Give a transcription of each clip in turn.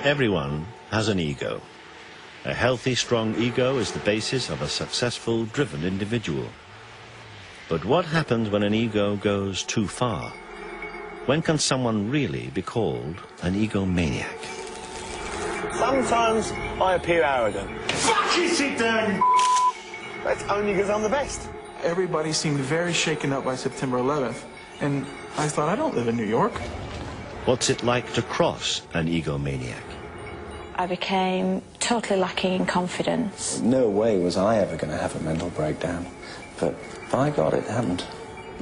Everyone has an ego. A healthy, strong ego is the basis of a successful, driven individual. But what happens when an ego goes too far? When can someone really be called an egomaniac? Sometimes I appear arrogant. Fucking sit down! That's only because I'm the best. Everybody seemed very shaken up by September 11th, and I thought, I don't live in New York. What's it like to cross an egomaniac? I became totally lacking in confidence. No way was I ever going to have a mental breakdown, but by God, it happened.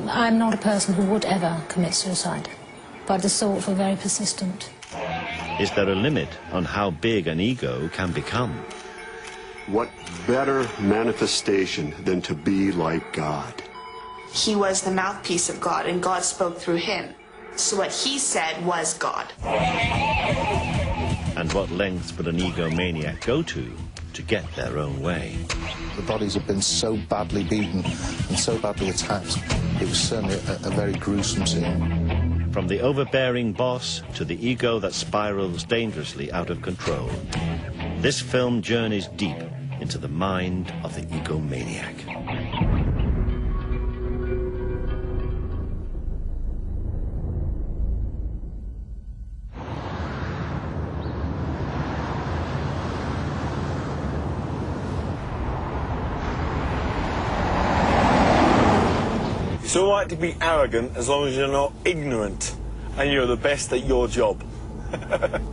I'm not a person who would ever commit suicide, but the thoughts were very persistent. Is there a limit on how big an ego can become? What better manifestation than to be like God? He was the mouthpiece of God, and God spoke through him. So what he said was God. And what lengths would an egomaniac go to get their own way? The bodies have been so badly beaten and so badly attacked. It was certainly a very gruesome scene. From the overbearing boss to the ego that spirals dangerously out of control, this film journeys deep into the mind of the egomaniac. It's all right to be arrogant as long as you're not ignorant and you're the best at your job.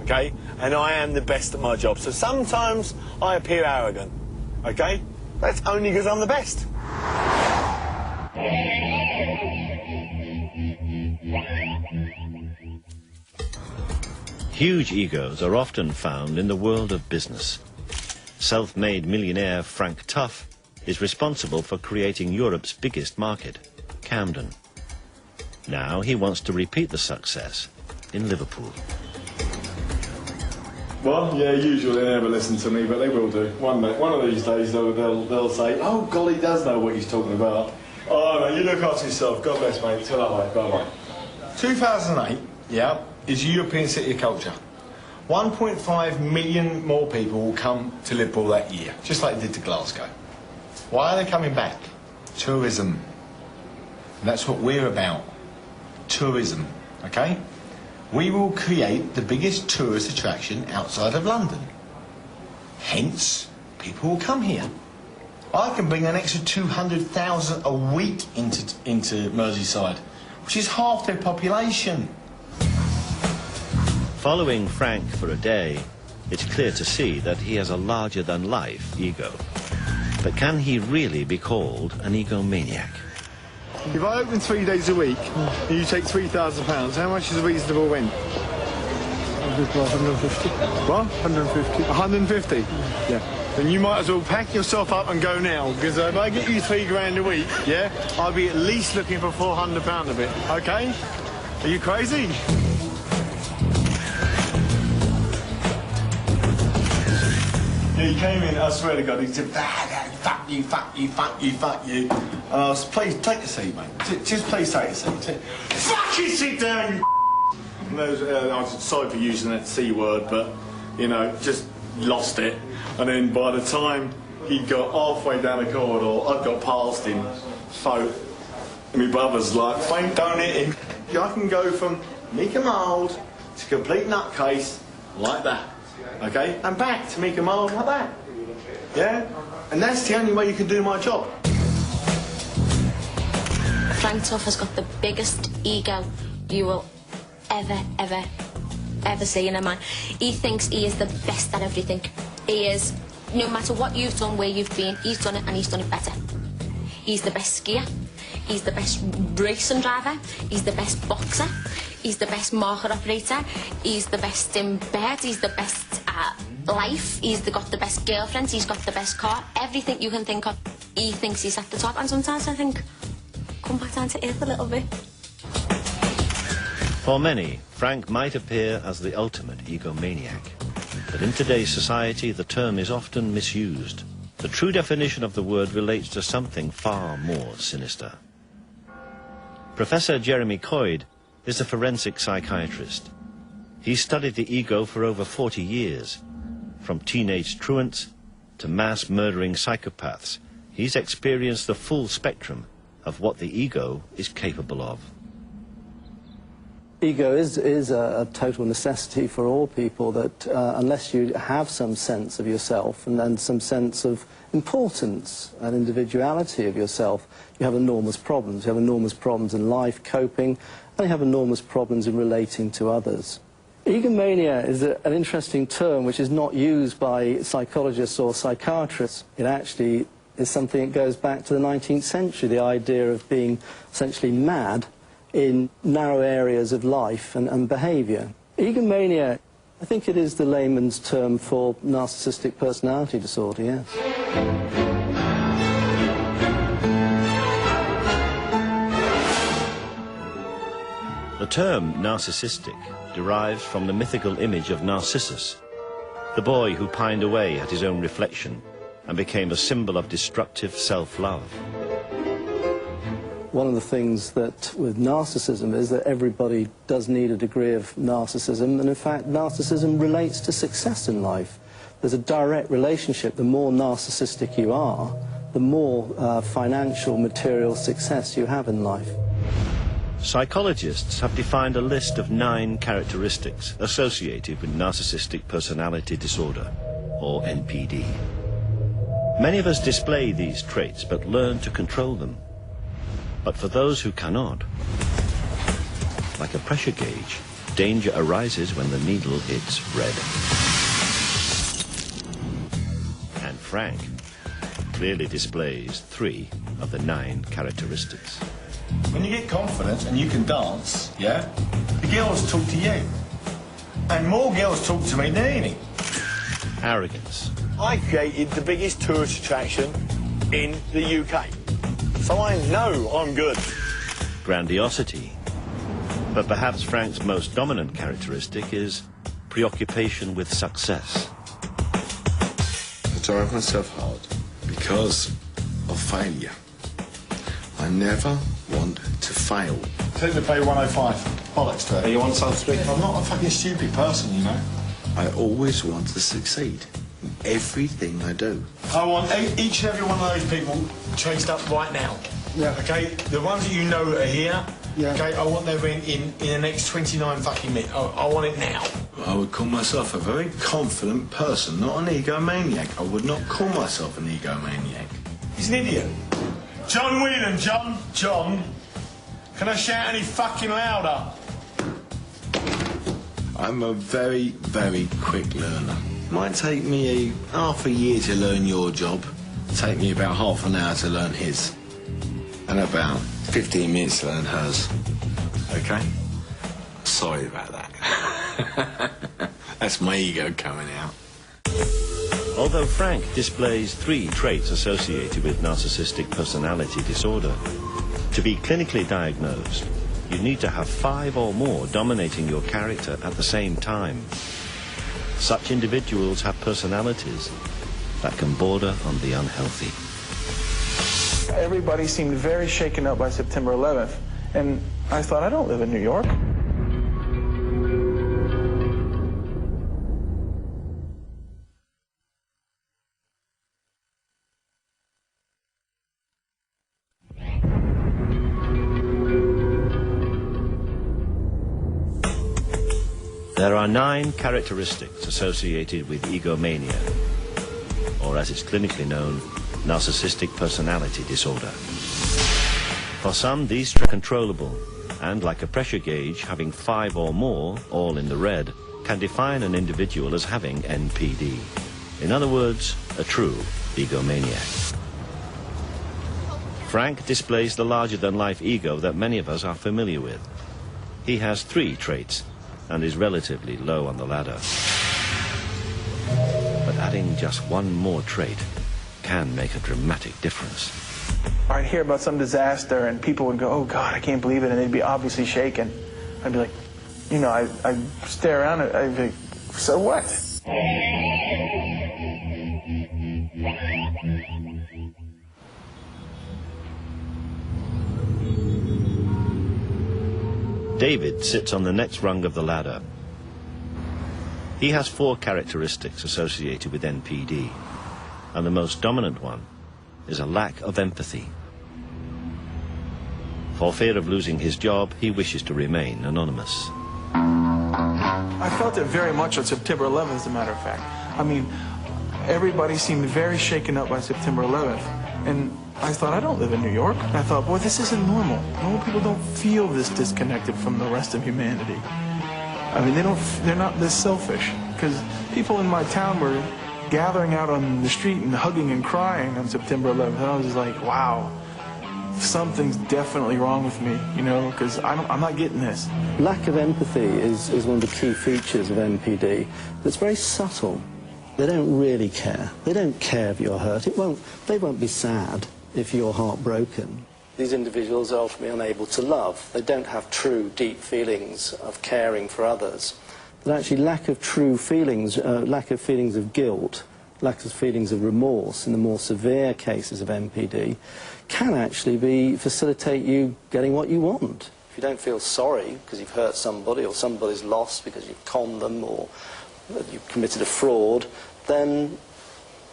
Okay? And I am the best at my job. So sometimes I appear arrogant. Okay? That's only because I'm the best. Huge egos are often found in the world of business. Self-made millionaire Frank Tuff is responsible for creating Europe's biggest market, Camden. Now he wants to repeat the success in Liverpool. Well, yeah, usually they never listen to me, but they will do. One of these days they'll say, oh, golly, he does know what he's talking about. Oh, no, you look after yourself. God bless, mate. Till that way. Bye-bye. 2008, yeah, is European City of Culture. 1.5 million more people will come to Liverpool that year, just like they did to Glasgow. Why are they coming back? Tourism. And that's what we're about. Tourism, okay? We will create the biggest tourist attraction outside of London. Hence, people will come here. I can bring an extra 200,000 a week into Merseyside, which is half their population. Following Frank for a day, it's clear to see that he has a larger-than-life ego. But can he really be called an egomaniac? If I open 3 days a week and you take £3,000, how much is a reasonable rent? 150. What? 150. 150? Yeah. Then you might as well pack yourself up and go now, because if I get you £3 a week, yeah, I'll be at least looking for £400 of it, okay? Are you crazy? Yeah, he came in, I swear to God, he said, fuck you, fuck you, fuck you, fuck you. And I was, please, take a seat, mate. Just please take a seat. Fucking sit down, you and I'm sorry for using that C word, but, you know, just lost it. And then by the time he got halfway down the corridor, I got past him. So, my brother's like, Frank, don't hit him. I can go from meek and mild to complete nutcase like that. Okay, and back to make a mild like that. Yeah? And that's the only way you can do my job. Frank Tuff has got the biggest ego you will ever see in a man. He thinks he is the best at everything. He is, no matter what you've done, where you've been, he's done it and he's done it better. He's the best skier. He's the best racing driver. He's the best boxer. He's the best market operator. He's the best in bed. He's the best at life. He's got the best girlfriends. He's got the best car. Everything you can think of, he thinks he's at the top. And sometimes I think, come back down to earth a little bit. For many, Frank might appear as the ultimate egomaniac. But in today's society, the term is often misused. The true definition of the word relates to something far more sinister. Professor Jeremy Coyd is a forensic psychiatrist. He studied the ego for over 40 years. From teenage truants to mass murdering psychopaths, he's experienced the full spectrum of what the ego is capable of. Ego is a total necessity for all people, that unless you have some sense of yourself and then some sense of importance and individuality of yourself, you have enormous problems. You have enormous problems in life, coping, and you have enormous problems in relating to others. Egomania is an interesting term which is not used by psychologists or psychiatrists. It actually is something that goes back to the 19th century, the idea of being essentially mad in narrow areas of life and behaviour. Egomania, I think it is the layman's term for narcissistic personality disorder, yes. The term narcissistic derives from the mythical image of Narcissus, the boy who pined away at his own reflection and became a symbol of destructive self-love. One of the things that with narcissism is that everybody does need a degree of narcissism, and in fact narcissism relates to success in life. There's a direct relationship. The more narcissistic you are, the more financial, material success you have in life. Psychologists have defined a list of 9 characteristics associated with narcissistic personality disorder, or NPD. Many of us display these traits but learn to control them. But for those who cannot, like a pressure gauge, danger arises when the needle hits red. And Frank clearly displays 3 of the 9 characteristics. When you get confident and you can dance, yeah, the girls talk to you. And more girls talk to me than any. Arrogance. I created the biggest tourist attraction in the UK. So I know I'm good. Grandiosity. But perhaps Frank's most dominant characteristic is preoccupation with success. I drive myself hard because of failure. I never want to fail. Take the pay 105. Bollocks to it. You want something? I'm not a fucking stupid person, you know. I always want to succeed in everything I do. I want each and every one of those people chased up right now. Yeah. Okay? The ones that you know that are here, yeah. Okay, I want them in the next 29 fucking minutes. I want it now. I would call myself a very confident person, not an egomaniac. I would not call myself an egomaniac. He's an idiot. John Whelan, John. Can I shout any fucking louder? I'm a very, very quick learner. Might take me half a year to learn your job. Take me about half an hour to learn his. And about 15 minutes to learn hers. Okay? Sorry about that. That's my ego coming out. Although Frank displays 3 traits associated with narcissistic personality disorder, to be clinically diagnosed, you need to have 5 or more dominating your character at the same time. Such individuals have personalities that can border on the unhealthy. Everybody seemed very shaken up by September 11th, and I thought, I don't live in New York. There are 9 characteristics associated with egomania, or as it's clinically known, narcissistic personality disorder. For some, these are controllable, and like a pressure gauge, having 5 or more, all in the red, can define an individual as having NPD. In other words, a true egomaniac. Frank displays the larger-than-life ego that many of us are familiar with. He has 3 traits, and is relatively low on the ladder. But adding just 1 more trait can make a dramatic difference. I'd hear about some disaster and people would go, oh God, I can't believe it, and they'd be obviously shaken. I'd be like, you know, I'd stare around and I'd be like, so what? David sits on the next rung of the ladder. He has 4 characteristics associated with NPD, and the most dominant one is a lack of empathy. For fear of losing his job, he wishes to remain anonymous. I felt it very much on September 11th, as a matter of fact. I mean, everybody seemed very shaken up by September 11th. And I thought, I don't live in New York. And I thought, boy, this isn't normal. Normal people don't feel this disconnected from the rest of humanity. I mean, they're not this selfish. Because people in my town were gathering out on the street and hugging and crying on September 11th. And I was just like, wow, something's definitely wrong with me, you know, because I'm not getting this. Lack of empathy is one of the key features of NPD. It's very subtle. They don't really care. They don't care if you're hurt. They won't be sad if you're heartbroken. These individuals are ultimately unable to love. They don't have true, deep feelings of caring for others. But actually, lack of true feelings, lack of feelings of guilt, lack of feelings of remorse in the more severe cases of NPD can actually facilitate you getting what you want. If you don't feel sorry because you've hurt somebody or somebody's lost because you've conned them or you've committed a fraud, then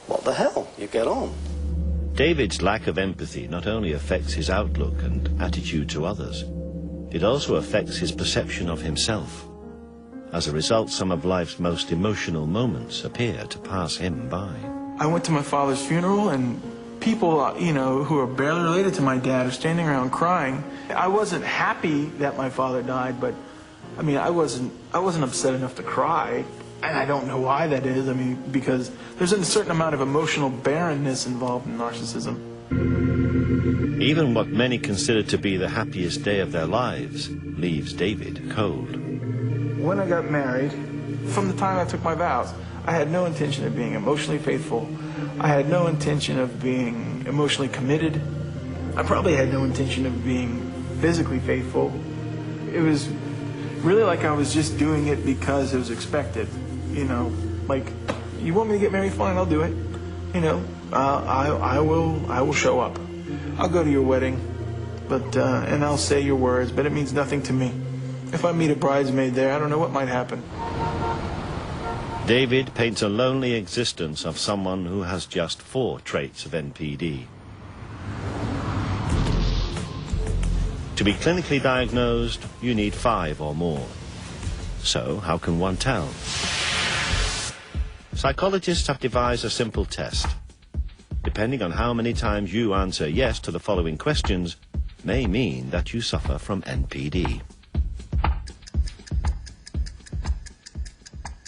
what the hell? You get on. David's lack of empathy not only affects his outlook and attitude to others, it also affects his perception of himself. As a result, some of life's most emotional moments appear to pass him by. I went to my father's funeral, and people, you know, who are barely related to my dad are standing around crying. I wasn't happy that my father died, but, I mean, I wasn't upset enough to cry. And I don't know why that is. I mean, because there's a certain amount of emotional barrenness involved in narcissism. Even what many consider to be the happiest day of their lives leaves David cold. When I got married, from the time I took my vows, I had no intention of being emotionally faithful. I had no intention of being emotionally committed. I probably had no intention of being physically faithful. It was really like I was just doing it because it was expected. You know, like, you want me to get married? Fine, I'll do it. You know, I will show up. I'll go to your wedding, but and I'll say your words, but it means nothing to me. If I meet a bridesmaid there, I don't know what might happen. David paints a lonely existence of someone who has just 4 traits of NPD. To be clinically diagnosed, you need 5 or more. So, how can one tell? Psychologists have devised a simple test. Depending on how many times you answer yes to the following questions, may mean that you suffer from NPD.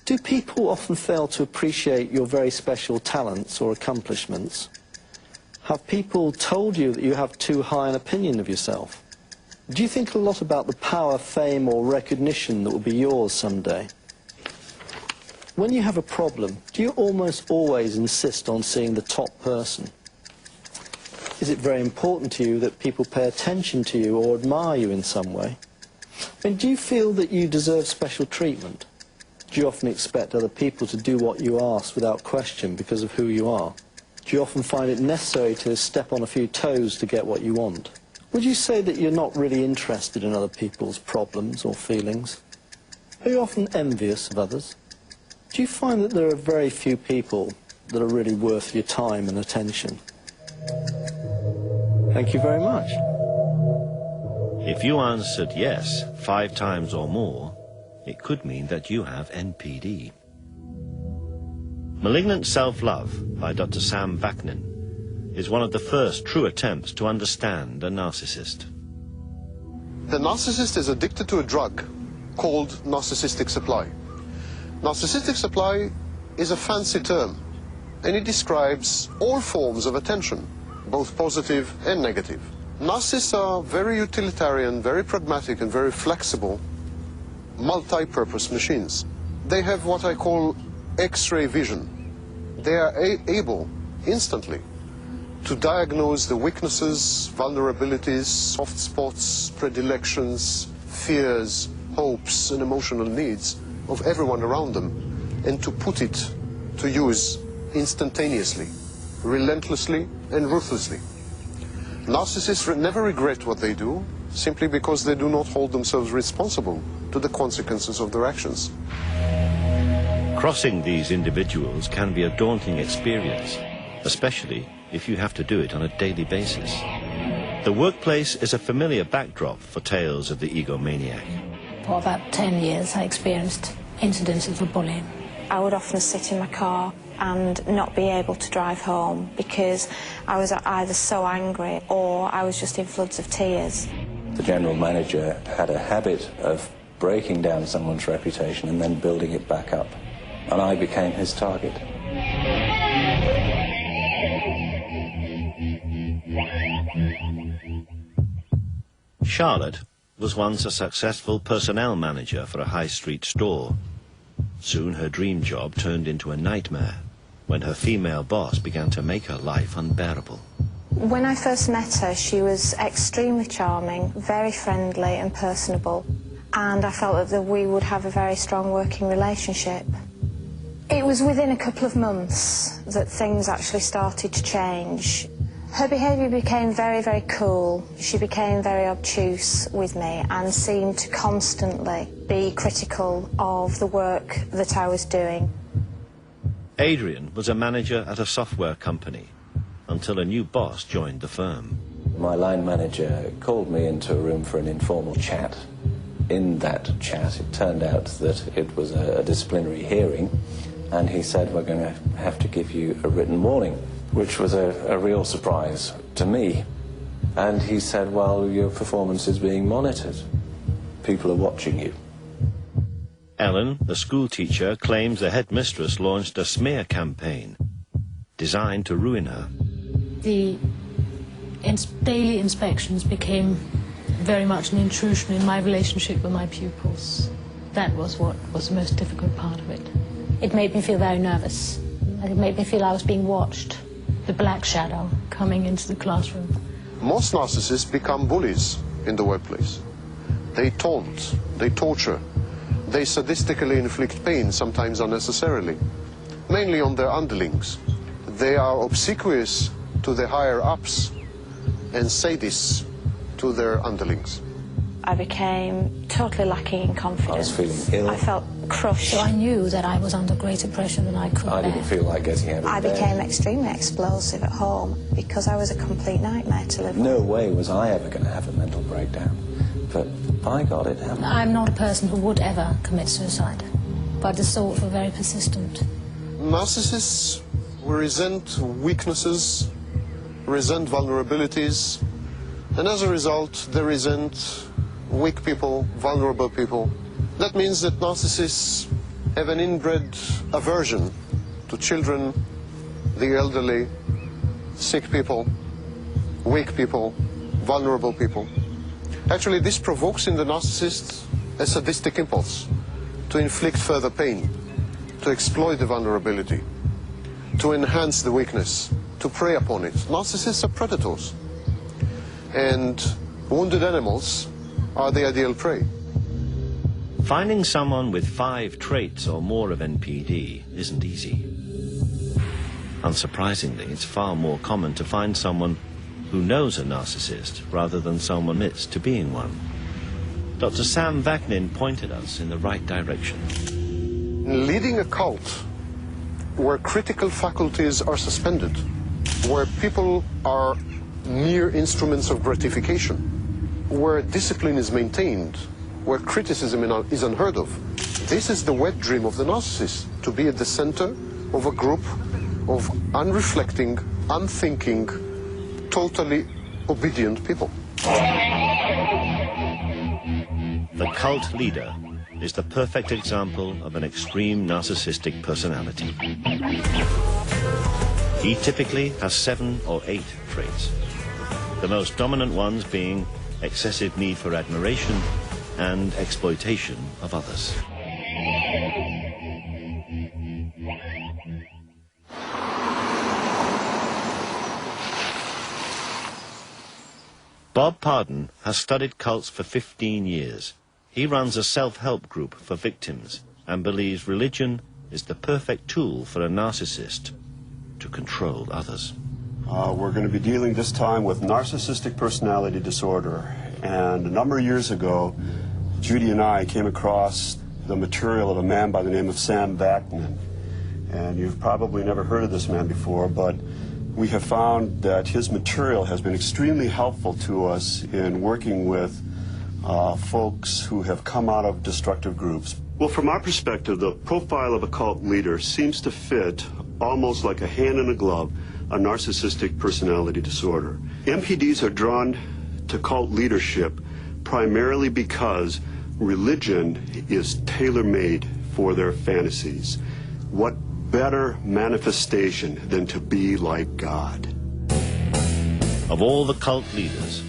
Do people often fail to appreciate your very special talents or accomplishments? Have people told you that you have too high an opinion of yourself? Do you think a lot about the power, fame, or recognition that will be yours someday? When you have a problem, do you almost always insist on seeing the top person? Is it very important to you that people pay attention to you or admire you in some way? I mean, do you feel that you deserve special treatment? Do you often expect other people to do what you ask without question because of who you are? Do you often find it necessary to step on a few toes to get what you want? Would you say that you're not really interested in other people's problems or feelings? Are you often envious of others? Do you find that there are very few people that are really worth your time and attention? Thank you very much. If you answered yes 5 times or more, it could mean that you have NPD. Malignant Self-Love by Dr. Sam Vaknin is one of the first true attempts to understand a narcissist. The narcissist is addicted to a drug called narcissistic supply. Narcissistic supply is a fancy term, and it describes all forms of attention, both positive and negative. Narcissists are very utilitarian, very pragmatic, and very flexible, multi-purpose machines. They have what I call X-ray vision. They are able, instantly, to diagnose the weaknesses, vulnerabilities, soft spots, predilections, fears, hopes, and emotional needs of everyone around them, and to put it to use instantaneously, relentlessly, and ruthlessly. Narcissists never regret what they do, simply because they do not hold themselves responsible to the consequences of their actions. Crossing these individuals can be a daunting experience, especially if you have to do it on a daily basis. The workplace is a familiar backdrop for tales of the egomaniac. For about 10 years, I experienced incidences of bullying. I would often sit in my car and not be able to drive home because I was either so angry or I was just in floods of tears. The general manager had a habit of breaking down someone's reputation and then building it back up, and I became his target. Charlotte was once a successful personnel manager for a high street store. Soon her dream job turned into a nightmare when her female boss began to make her life unbearable. When I first met her, she was extremely charming, very friendly and personable, and I felt that we would have a very strong working relationship. It was within a couple of months that things actually started to change. Her behaviour became very, very cool. She became very obtuse with me and seemed to constantly be critical of the work that I was doing. Adrian was a manager at a software company until a new boss joined the firm. My line manager called me into a room for an informal chat. In that chat, it turned out that it was a disciplinary hearing, and he said, "We're going to have to give you a written warning," which was a real surprise to me. And he said, "Well, your performance is being monitored. People are watching you." Ellen, the school teacher, claims the headmistress launched a smear campaign designed to ruin her. The daily inspections became very much an intrusion in my relationship with my pupils. That was what was the most difficult part of it. It made me feel very nervous. It made me feel I was being watched. The black shadow coming into the classroom. Most narcissists become bullies in the workplace. They taunt, they torture, they sadistically inflict pain, sometimes unnecessarily, mainly on their underlings. They are obsequious to the higher-ups and sadists to their underlings. I became totally lacking in confidence. I was feeling ill. I felt crushed. So I knew that I was under greater pressure than I could bear. I didn't feel like getting out of bed. I became extremely explosive at home because I was a complete nightmare to live with. No way was I ever going to have a mental breakdown. But by God, it happened. I'm not a person who would ever commit suicide, but the thoughts were very persistent. Narcissists resent weaknesses, resent vulnerabilities, and as a result, they resent weak people, vulnerable people. That means that narcissists have an inbred aversion to children, the elderly, sick people, weak people, vulnerable people. Actually, this provokes in the narcissist a sadistic impulse to inflict further pain, to exploit the vulnerability, to enhance the weakness, to prey upon it. Narcissists are predators, and wounded animals are the ideal prey. Finding someone with 5 traits or more of NPD isn't easy. Unsurprisingly, it's far more common to find someone who knows a narcissist rather than someone admits to being one. Dr. Sam Vaknin pointed us in the right direction. Leading a cult where critical faculties are suspended, where people are mere instruments of gratification, where discipline is maintained, where criticism is unheard of. This is the wet dream of the narcissist, to be at the center of a group of unreflecting, unthinking, totally obedient people. The cult leader is the perfect example of an extreme narcissistic personality. He typically has 7 or 8 traits, the most dominant ones being excessive need for admiration and exploitation of others. Bob Pardon has studied cults for 15 years. He runs a self-help group for victims and believes religion is the perfect tool for a narcissist to control others. We're going to be dealing this time with narcissistic personality disorder. And a number of years ago, Judy and I came across the material of a man by the name of Sam Vaknin. And you've probably never heard of this man before, but we have found that his material has been extremely helpful to us in working with folks who have come out of destructive groups. Well, from our perspective, the profile of a cult leader seems to fit almost like a hand in a glove a narcissistic personality disorder. MPDs are drawn to cult leadership primarily because religion is tailor-made for their fantasies. What better manifestation than to be like God? Of all the cult leaders,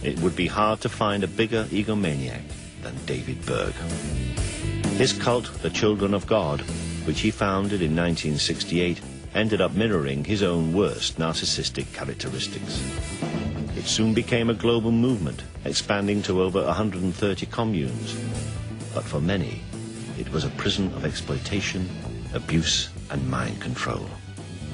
it would be hard to find a bigger egomaniac than David Berg. His cult, the Children of God, which he founded in 1968, ended up mirroring his own worst narcissistic characteristics. It soon became a global movement, expanding to over 130 communes. But for many, it was a prison of exploitation, abuse, and mind control.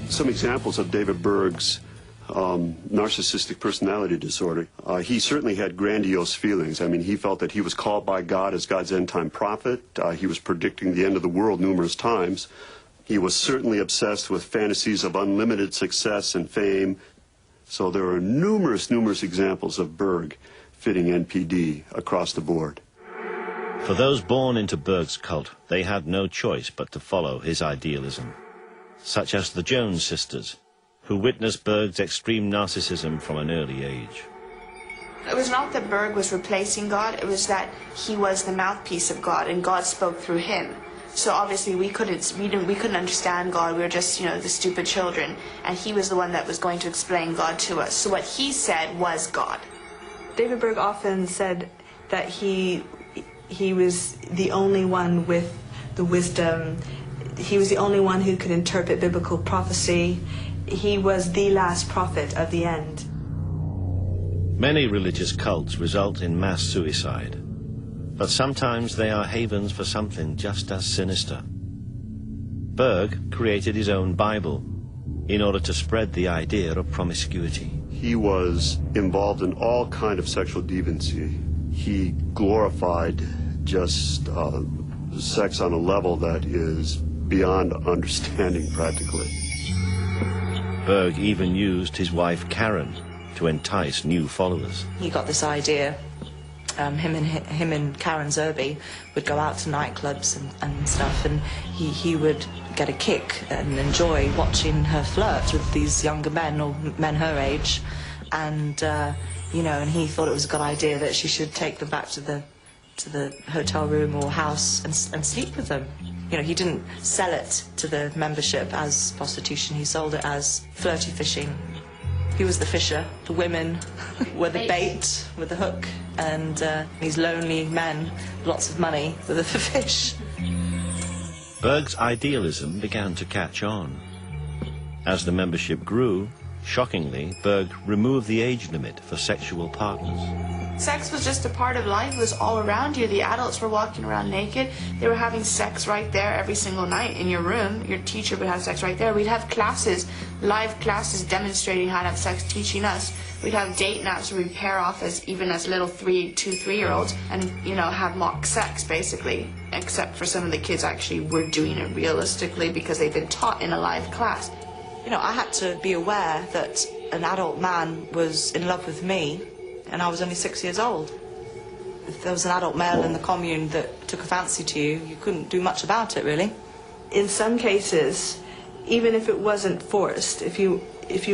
Some examples of David Berg's narcissistic personality disorder. He certainly had grandiose feelings. I mean, he felt that he was called by God as God's end-time prophet. He was predicting the end of the world numerous times. He was certainly obsessed with fantasies of unlimited success and fame. So there are numerous examples of Berg fitting NPD across the board. For those born into Berg's cult, they had no choice but to follow his idealism, such as the Jones sisters, who witnessed Berg's extreme narcissism from an early age. It was not that Berg was replacing God, it was that he was the mouthpiece of God and God spoke through him. So obviously we couldn't understand God, we were just, you know, the stupid children, and he was the one that was going to explain God to us. So what he said was God. David Berg often said that he was the only one with the wisdom. He was the only one who could interpret biblical prophecy. He was the last prophet of the end. Many religious cults result in mass suicide, but sometimes they are havens for something just as sinister. Berg created his own Bible in order to spread the idea of promiscuity. He was involved in all kind of sexual deviancy. He glorified just sex on a level that is beyond understanding practically. Berg even used his wife Karen to entice new followers. He got this idea, him and Karen Zerby would go out to nightclubs and stuff, and he would get a kick and enjoy watching her flirt with these younger men, or men her age, and you know, and he thought it was a good idea that she should take them back to the hotel room or house and sleep with them. You know, he didn't sell it to the membership as prostitution, he sold it as flirty fishing. He was the fisher, the women were the bait with the hook, and these lonely men, lots of money, were the fish. Berg's idealism began to catch on. As the membership grew, shockingly, Berg removed the age limit for sexual partners. Sex was just a part of life. It was all around you. The adults were walking around naked. They were having sex right there every single night in your room. Your teacher would have sex right there. We'd have classes, live classes demonstrating how to have sex, teaching us. We'd have date nights where we'd pair off even as little 2-3-year-olds and, you know, have mock sex, basically. Except for some of the kids actually were doing it realistically because they'd been taught in a live class. You know, I had to be aware that an adult man was in love with me, and I was only 6 years old. If there was an adult male in the commune that took a fancy to you, you couldn't do much about it, really. In some cases, even if it wasn't forced, if you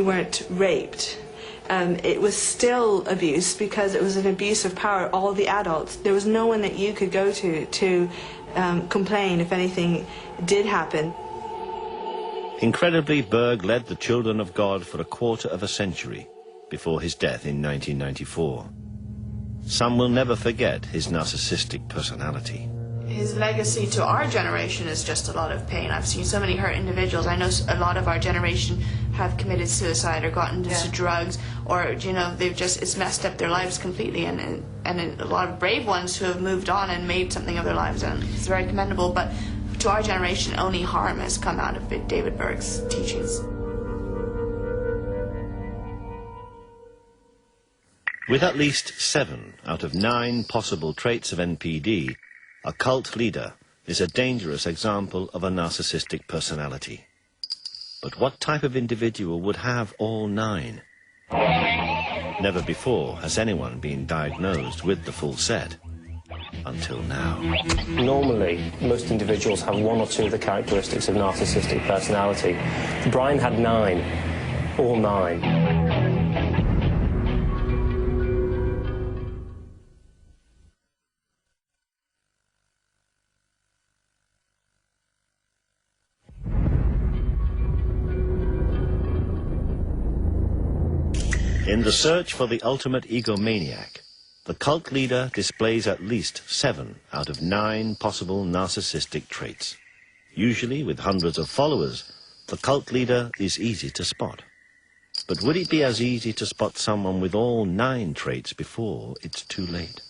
weren't raped, it was still abuse because it was an abuse of power. All the adults, there was no one that you could go to complain if anything did happen. Incredibly, Berg led the Children of God for a quarter of a century before his death in 1994. Some will never forget his narcissistic personality. His legacy to our generation is just a lot of pain. I've seen so many hurt individuals. I know a lot of our generation have committed suicide or gotten into drugs, or, you know, it's messed up their lives completely, and a lot of brave ones who have moved on and made something of their lives, and it's very commendable. But to our generation, only harm has come out of David Berg's teachings. With at least 7 out of 9 possible traits of NPD, a cult leader is a dangerous example of a narcissistic personality. But what type of individual would have all 9? Never before has anyone been diagnosed with the full set. Until now. Normally, most individuals have 1 or 2 of the characteristics of narcissistic personality. Brian had 9. All 9. In the search for the ultimate egomaniac, the cult leader displays at least 7 out of 9 possible narcissistic traits. Usually, with hundreds of followers, the cult leader is easy to spot. But would it be as easy to spot someone with all 9 traits before it's too late?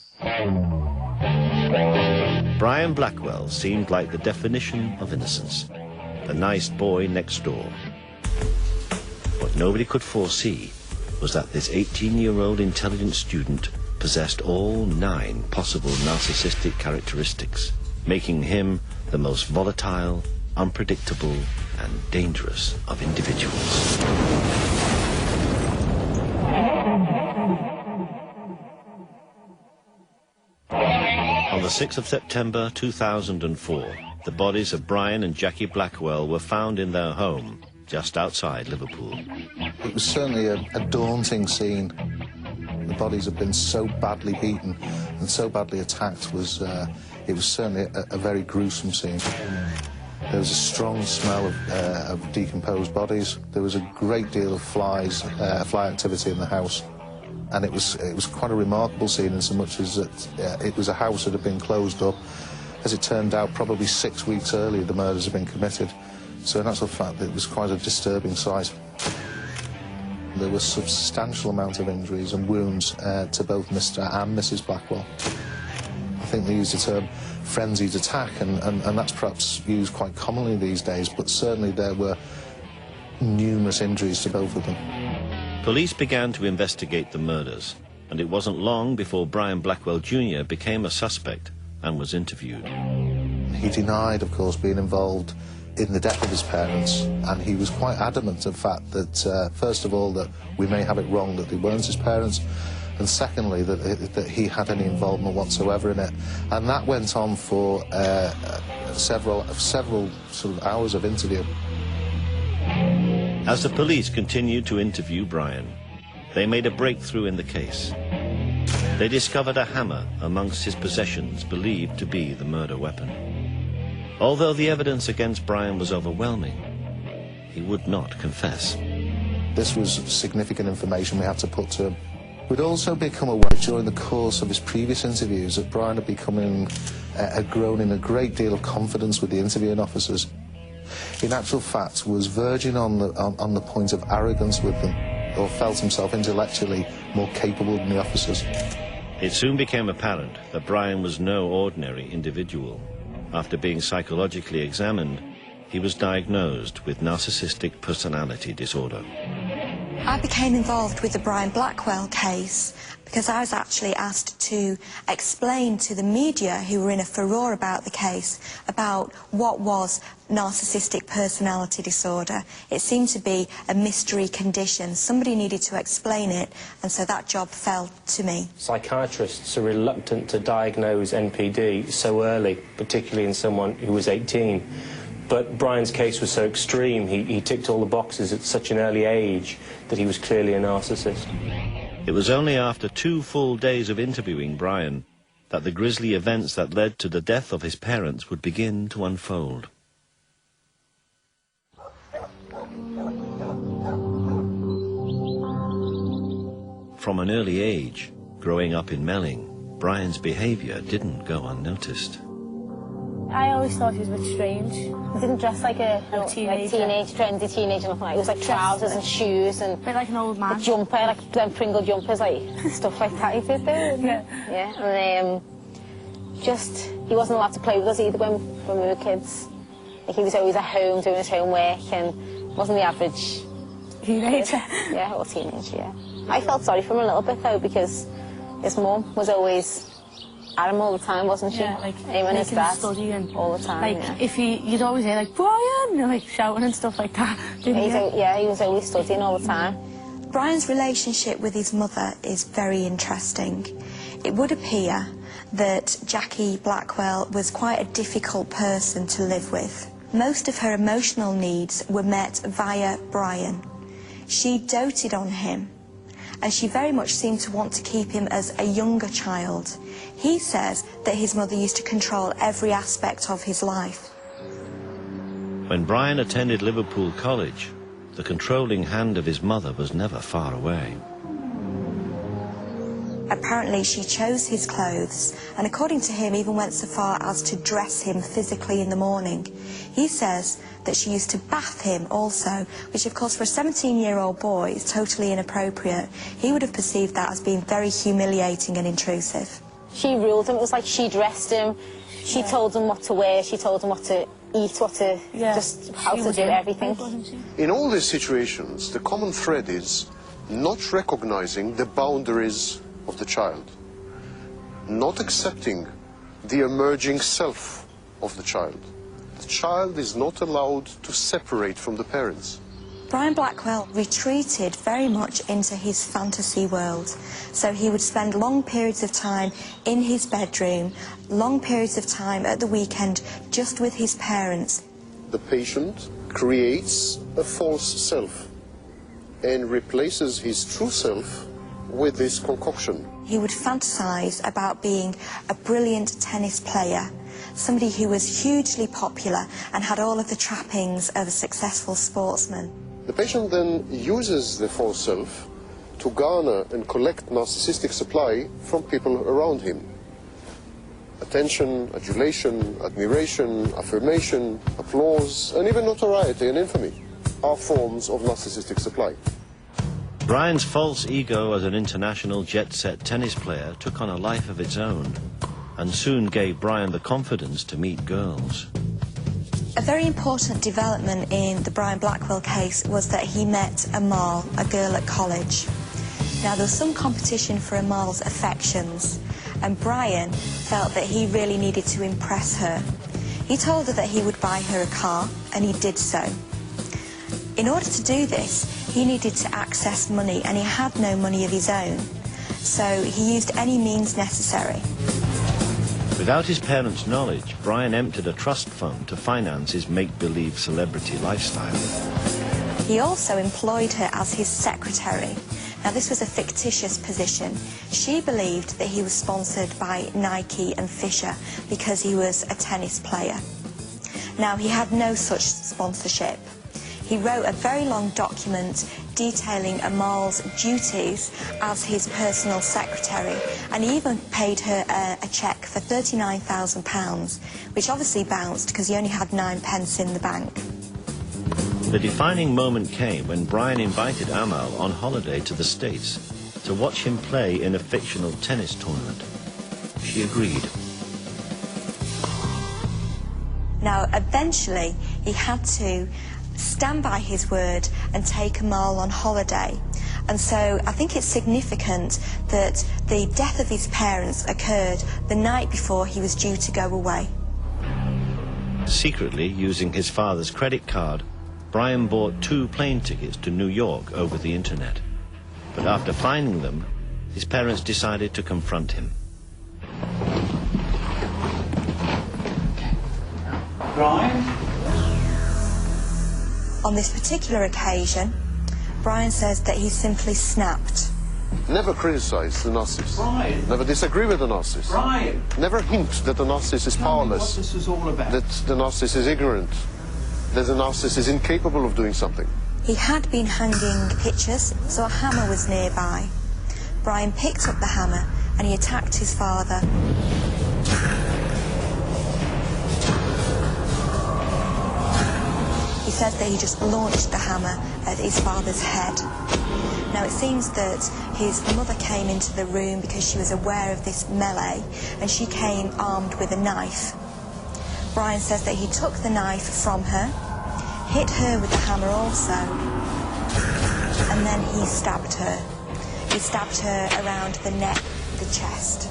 Brian Blackwell seemed like the definition of innocence, the nice boy next door. What nobody could foresee was that this 18-year-old intelligent student possessed all 9 possible narcissistic characteristics, making him the most volatile, unpredictable, and dangerous of individuals. On the 6th of September 2004, the bodies of Brian and Jackie Blackwell were found in their home just outside Liverpool. It was certainly a daunting scene. The bodies had been so badly beaten and so badly attacked. It was certainly a very gruesome scene. There was a strong smell of decomposed bodies. There was a great deal of fly activity in the house. And it was quite a remarkable scene in so much as that it was a house that had been closed up. As it turned out, probably 6 weeks earlier the murders had been committed. So in actual fact, it was quite a disturbing sight. There were substantial amount of injuries and wounds to both Mr. and Mrs. Blackwell. I think they used the term frenzied attack, and that's perhaps used quite commonly these days, but certainly there were numerous injuries to both of them. Police began to investigate the murders, and it wasn't long before Brian Blackwell Jr. became a suspect and was interviewed. He denied, of course, being involved in the death of his parents, and he was quite adamant of the fact that, first of all, that we may have it wrong that they weren't his parents, and secondly, that he had any involvement whatsoever in it. And that went on for several sort of hours of interview. As the police continued to interview Brian, they made a breakthrough in the case. They discovered a hammer amongst his possessions believed to be the murder weapon. Although the evidence against Brian was overwhelming, he would not confess. This was significant information we had to put to him. We'd also become aware during the course of his previous interviews that Brian had grown in a great deal of confidence with the interviewing officers. In actual fact, was verging on the point of arrogance with them, or felt himself intellectually more capable than the officers. It soon became apparent that Brian was no ordinary individual. After being psychologically examined, he was diagnosed with narcissistic personality disorder. I became involved with the Brian Blackwell case because I was actually asked to explain to the media, who were in a furore about the case, about what was narcissistic personality disorder. It seemed to be a mystery condition. Somebody needed to explain it, and so that job fell to me. Psychiatrists are reluctant to diagnose NPD so early, particularly in someone who was 18. But Brian's case was so extreme, he ticked all the boxes at such an early age that he was clearly a narcissist. It was only after 2 full days of interviewing Brian that the grisly events that led to the death of his parents would begin to unfold. From an early age, growing up in Melling, Brian's behaviour didn't go unnoticed. I always thought he was a bit strange. He didn't dress like a trendy teenager, nothing like. It was like trousers and shoes and... A bit like an old man. A jumper, like them Pringle jumpers, like stuff like that he did there. Yeah. And he wasn't allowed to play with us either when we were kids. Like, he was always at home doing his homework and wasn't the average teenager. Yeah, or teenager, yeah. I felt sorry for him a little bit though, because his mum was always at him all the time, wasn't she? Yeah, like him and his dad studying all the time. Like yeah. if you'd always hear like Brian, like shouting and stuff like that. Yeah, he was always studying all the time. Brian's relationship with his mother is very interesting. It would appear that Jackie Blackwell was quite a difficult person to live with. Most of her emotional needs were met via Brian. She doted on him, and she very much seemed to want to keep him as a younger child. He says that his mother used to control every aspect of his life. When Brian attended Liverpool College, the controlling hand of his mother was never far away. Apparently she chose his clothes, and according to him even went so far as to dress him physically in the morning. He says that she used to bath him also, which of course for a 17-year-old boy is totally inappropriate. He would have perceived that as being very humiliating and intrusive. She ruled him. It was like she dressed him, she told him what to wear, she told him what to eat, what to, just how to do everything. In all these situations, the common thread is not recognizing the boundaries of the child, not accepting the emerging self of the child. The child is not allowed to separate from the parents. Brian Blackwell retreated very much into his fantasy world. So he would spend long periods of time in his bedroom, long periods of time at the weekend just with his parents. The patient creates a false self and replaces his true self with this concoction. He would fantasize about being a brilliant tennis player, somebody who was hugely popular and had all of the trappings of a successful sportsman. The patient then uses the false self to garner and collect narcissistic supply from people around him. Attention, adulation, admiration, affirmation, applause, and even notoriety and infamy are forms of narcissistic supply. Brian's false ego as an international jet-set tennis player took on a life of its own and soon gave Brian the confidence to meet girls. A very important development in the Brian Blackwell case was that he met Amal, a girl at college. Now, there was some competition for Amal's affections, and Brian felt that he really needed to impress her. He told her that he would buy her a car, and he did so. In order to do this, he needed to access money, and he had no money of his own, so he used any means necessary. Without his parents' knowledge, Brian emptied a trust fund to finance his make-believe celebrity lifestyle. He also employed her as his secretary. Now, this was a fictitious position. She believed that he was sponsored by Nike and Fisher because he was a tennis player. Now, he had no such sponsorship. He wrote a very long document detailing Amal's duties as his personal secretary, and he even paid her a cheque for £39,000, which obviously bounced because he only had 9 pence in the bank. The defining moment came when Brian invited Amal on holiday to the States to watch him play in a fictional tennis tournament. She agreed. Now, eventually, he had to stand by his word and take Amal on holiday. And so I think it's significant that the death of his parents occurred the night before he was due to go away. Secretly, using his father's credit card, Brian bought 2 plane tickets to New York over the internet. But after finding them, his parents decided to confront him. Brian? On this particular occasion, Brian says that he simply snapped. Never criticize the narcissist. Brian. Never disagree with the narcissist. Brian. Never hint that the narcissist is powerless. What this was all about. That the narcissist is ignorant. That the narcissist is incapable of doing something. He had been hanging pictures, so a hammer was nearby. Brian picked up the hammer and he attacked his father. He says that he just launched the hammer at his father's head. Now, it seems that his mother came into the room because she was aware of this melee, and she came armed with a knife. Brian says that he took the knife from her, hit her with the hammer also, and then he stabbed her. He stabbed her around the neck, the chest.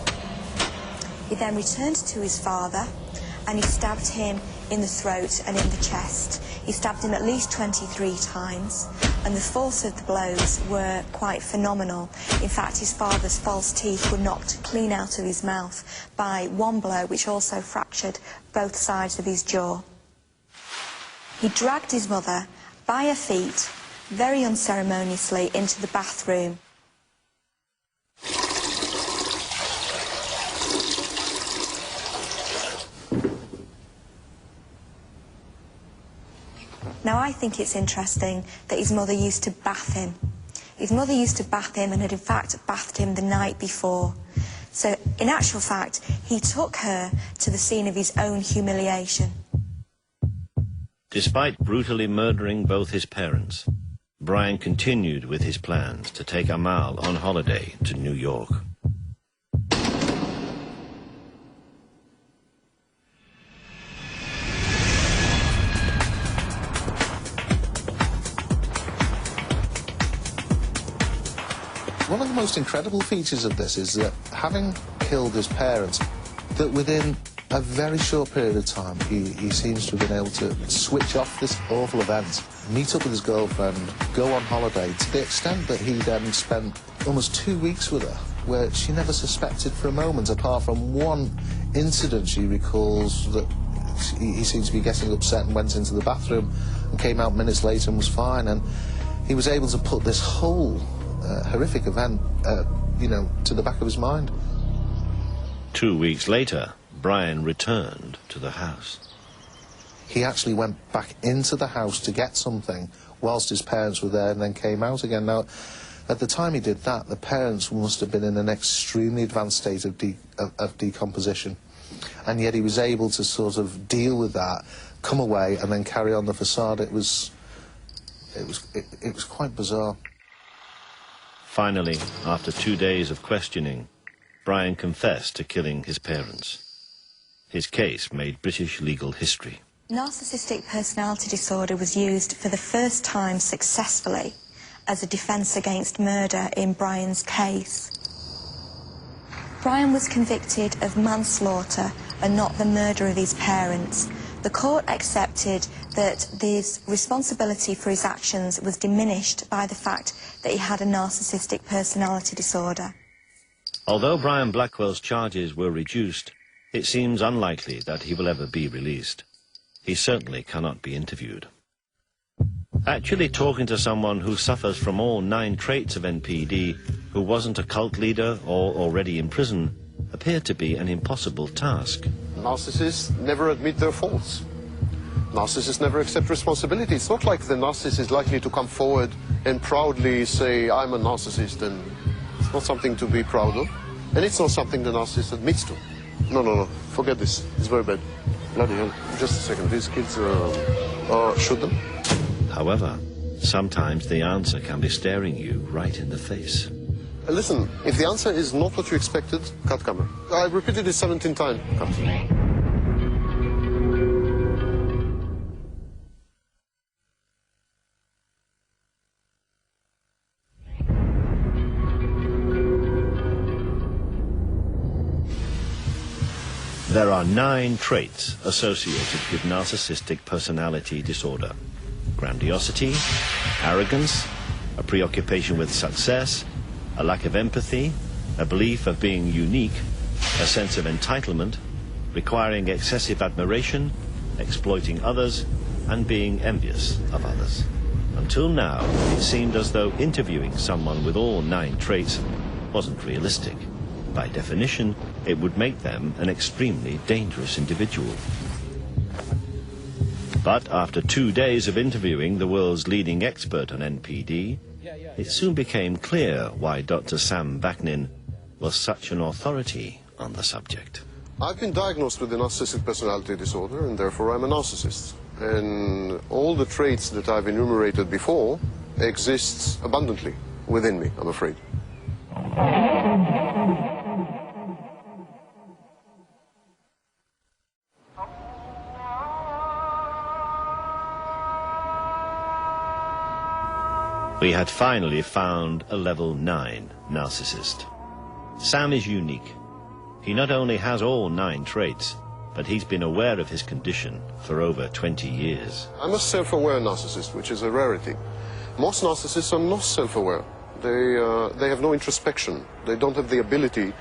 He then returned to his father and he stabbed him in the throat and in the chest. He stabbed him at least 23 times, and the force of the blows were quite phenomenal. In fact, his father's false teeth were knocked clean out of his mouth by one blow, which also fractured both sides of his jaw. He dragged his mother by her feet, very unceremoniously, into the bathroom. Now, I think it's interesting that his mother used to bath him. His mother used to bath him and had in fact bathed him the night before. So, in actual fact, he took her to the scene of his own humiliation. Despite brutally murdering both his parents, Brian continued with his plans to take Amal on holiday to New York. One of the most incredible features of this is that, having killed his parents, that within a very short period of time, he seems to have been able to switch off this awful event, meet up with his girlfriend, go on holiday, to the extent that he then spent almost 2 weeks with her, where she never suspected for a moment, apart from one incident she recalls that he seemed to be getting upset and went into the bathroom and came out minutes later and was fine. And he was able to put this whole horrific event, to the back of his mind. 2 weeks later, Brian returned to the house. He actually went back into the house to get something whilst his parents were there and then came out again. Now, at the time he did that, the parents must have been in an extremely advanced state of decomposition. And yet he was able to sort of deal with that, come away and then carry on the facade. It was quite bizarre. Finally, after 2 days of questioning, Brian confessed to killing his parents. His case made British legal history. Narcissistic personality disorder was used for the first time successfully as a defence against murder in Brian's case. Brian was convicted of manslaughter and not the murder of his parents. The court accepted that his responsibility for his actions was diminished by the fact that he had a narcissistic personality disorder. Although Brian Blackwell's charges were reduced, it seems unlikely that he will ever be released. He certainly cannot be interviewed. Actually talking to someone who suffers from all 9 traits of NPD, who wasn't a cult leader or already in prison, appeared to be an impossible task. Narcissists never admit their faults. Narcissists never accept responsibility. It's not like the narcissist is likely to come forward and proudly say, I'm a narcissist, and it's not something to be proud of. And it's not something the narcissist admits to. No, forget this. It's very bad. Bloody hell. Just a second. These kids, shoot them. However, sometimes the answer can be staring you right in the face. Listen, if the answer is not what you expected, cut camera. I repeated it 17 times. Cut. There are 9 traits associated with narcissistic personality disorder: grandiosity, arrogance, a preoccupation with success, a lack of empathy, a belief of being unique, a sense of entitlement, requiring excessive admiration, exploiting others, and being envious of others. Until now, it seemed as though interviewing someone with all 9 traits wasn't realistic. By definition, it would make them an extremely dangerous individual. But after 2 days of interviewing the world's leading expert on NPD, it soon became clear why Dr. Sam Vaknin was such an authority on the subject. I've been diagnosed with a narcissistic personality disorder, and therefore I'm a narcissist. And all the traits that I've enumerated before exist abundantly within me, I'm afraid. We had finally found a level 9 narcissist. Sam is unique. He not only has all 9 traits, but he's been aware of his condition for over 20 years. I'm a self-aware narcissist, which is a rarity. Most narcissists are not self-aware. They have no introspection. They don't have the ability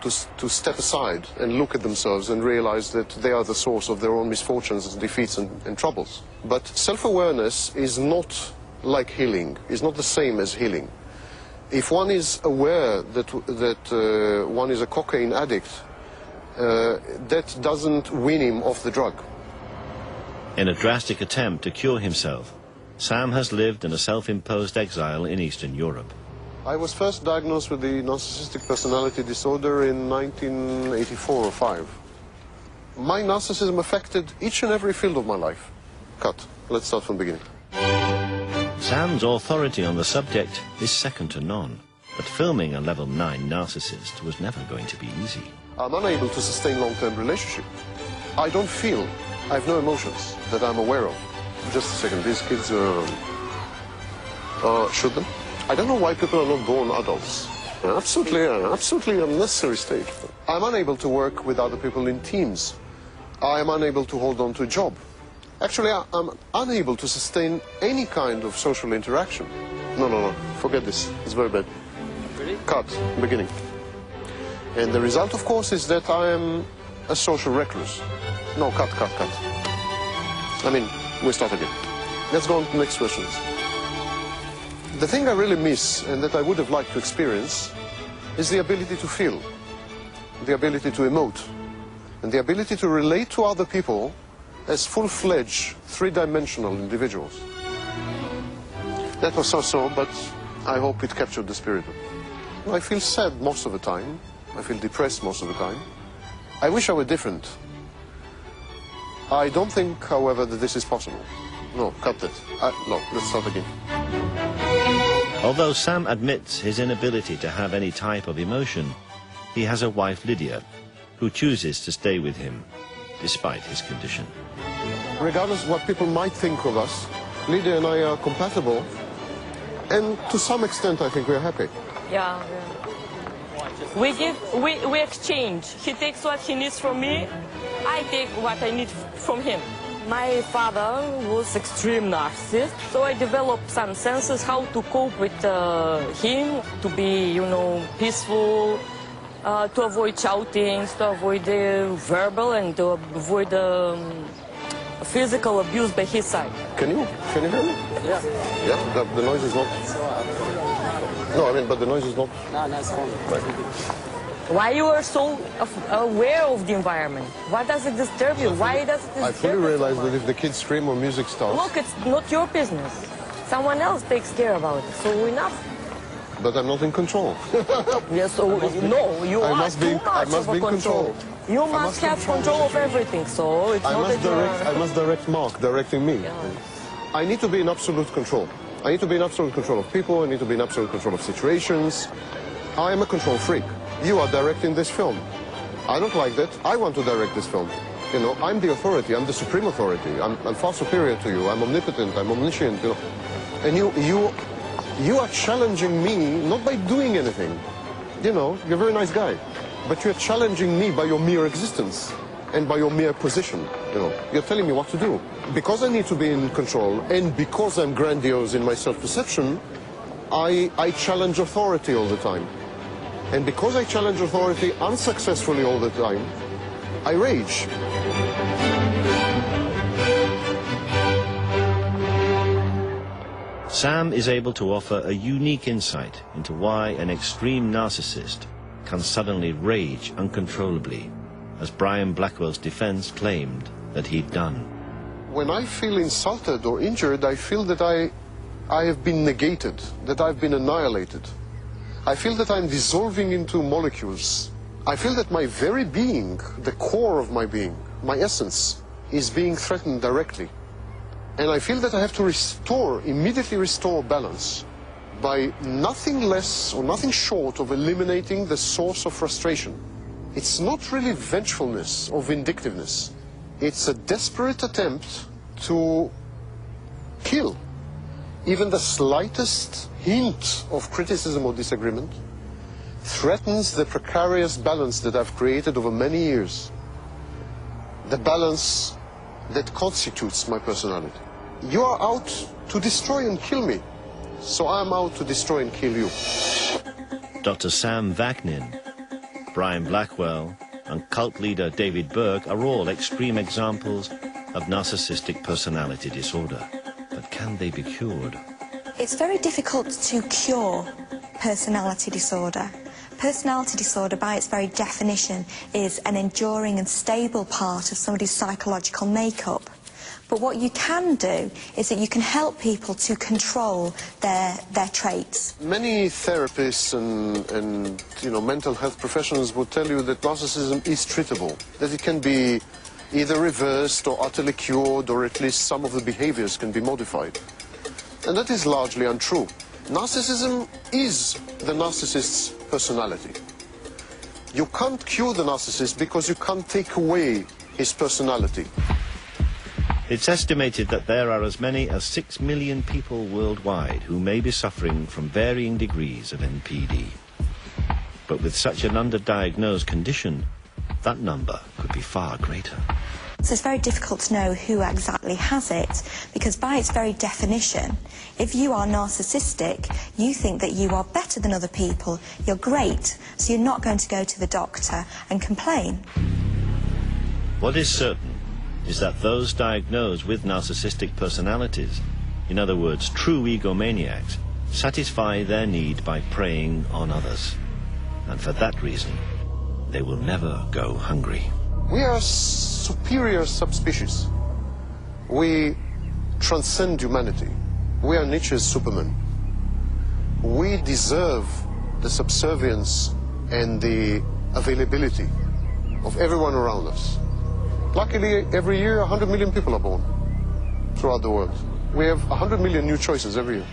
to step aside and look at themselves and realize that they are the source of their own misfortunes, defeats and troubles. But self-awareness is not like healing, is not the same as healing. If one is aware that one is a cocaine addict, that doesn't wean him off the drug. In a drastic attempt to cure himself, Sam has lived in a self-imposed exile in Eastern Europe. I was first diagnosed with the narcissistic personality disorder in 1984 or 5. My narcissism affected each and every field of my life. Cut. Let's start from the beginning. Sam's authority on the subject is second to none, but filming a level 9 narcissist was never going to be easy. I'm unable to sustain long-term relationship. I don't feel, I have no emotions that I'm aware of. Just a second, these kids shoot them? I don't know why people are not born adults. Absolutely unnecessary stage. I'm unable to work with other people in teams. I am unable to hold on to a job. Actually, I'm unable to sustain any kind of social interaction. No, forget this. It's very bad. Really? Cut, beginning. And the result, of course, is that I am a social recluse. No, cut. I mean, we start again. Let's go on to the next questions. The thing I really miss, and that I would have liked to experience, is the ability to feel, the ability to emote, and the ability to relate to other people as full-fledged, three-dimensional individuals. That was so-so, but I hope it captured the spirit. I feel sad most of the time. I feel depressed most of the time. I wish I were different. I don't think, however, that this is possible. No, cut that. No, let's start again. Although Sam admits his inability to have any type of emotion, he has a wife, Lydia, who chooses to stay with him, despite his condition. Regardless of what people might think of us, Lydia and I are compatible, and to some extent I think we're happy. Yeah. We exchange. He takes what he needs from me, I take what I need from him. My father was extreme narcissist, so I developed some senses how to cope with him, to be, peaceful, to avoid shoutings, to avoid the verbal and to avoid physical abuse by his side. Can you hear me? Yeah. Yeah, the noise is not... No, I mean, but the noise is not... No, it's fine. Right. Why you are so aware of the environment? Why does it disturb you? Why does it disturb you? I fully realize that if the kids scream or music starts... Look, it's not your business. Someone else takes care about it, so enough. But I'm not in control. Yes, so no, you are too much of a control. You must have control of everything, so it's not that I must direct Mark, directing me. Yeah. I need to be in absolute control. I need to be in absolute control of people, I need to be in absolute control of situations. I am a control freak. You are directing this film. I don't like that. I want to direct this film. I'm the authority, I'm the supreme authority. I'm far superior to you, I'm omnipotent, I'm omniscient, And you are challenging me, not by doing anything. You're a very nice guy. But you're challenging me by your mere existence and by your mere position. You're telling me what to do. Because I need to be in control and because I'm grandiose in my self-perception, I challenge authority all the time. And because I challenge authority unsuccessfully all the time, I rage. Sam is able to offer a unique insight into why an extreme narcissist can suddenly rage uncontrollably, as Brian Blackwell's defense claimed that he'd done. When I feel insulted or injured, I feel that I have been negated, that I've been annihilated. I feel that I'm dissolving into molecules. I feel that my very being, the core of my being, my essence, is being threatened directly. And I feel that I have to immediately restore balance by nothing less or nothing short of eliminating the source of frustration. It's not really vengefulness or vindictiveness. It's a desperate attempt to kill even the slightest hint of criticism or disagreement, threatens the precarious balance that I've created over many years, the balance that constitutes my personality. You are out to destroy and kill me, so I'm out to destroy and kill you. Dr. Sam Vaknin, Brian Blackwell, and cult leader David Burke are all extreme examples of narcissistic personality disorder. But can they be cured? It's very difficult to cure personality disorder. Personality disorder, by its very definition, is an enduring and stable part of somebody's psychological makeup. But what you can do is that you can help people to control their traits. Many therapists and mental health professionals will tell you that narcissism is treatable, that it can be either reversed or utterly cured, or at least some of the behaviors can be modified. And that is largely untrue. Narcissism is the narcissist's personality. You can't cure the narcissist because you can't take away his personality. It's estimated that there are as many as 6 million people worldwide who may be suffering from varying degrees of NPD. But with such an underdiagnosed condition, that number could be far greater. So it's very difficult to know who exactly has it, because by its very definition, if you are narcissistic, you think that you are better than other people, you're great, so you're not going to go to the doctor and complain. What is certain is that those diagnosed with narcissistic personalities, in other words, true egomaniacs, satisfy their need by preying on others. And for that reason, they will never go hungry. We are superior subspecies. We transcend humanity. We are Nietzsche's Superman. We deserve the subservience and the availability of everyone around us. Luckily, every year 100 million people are born throughout the world. We have 100 million new choices every year.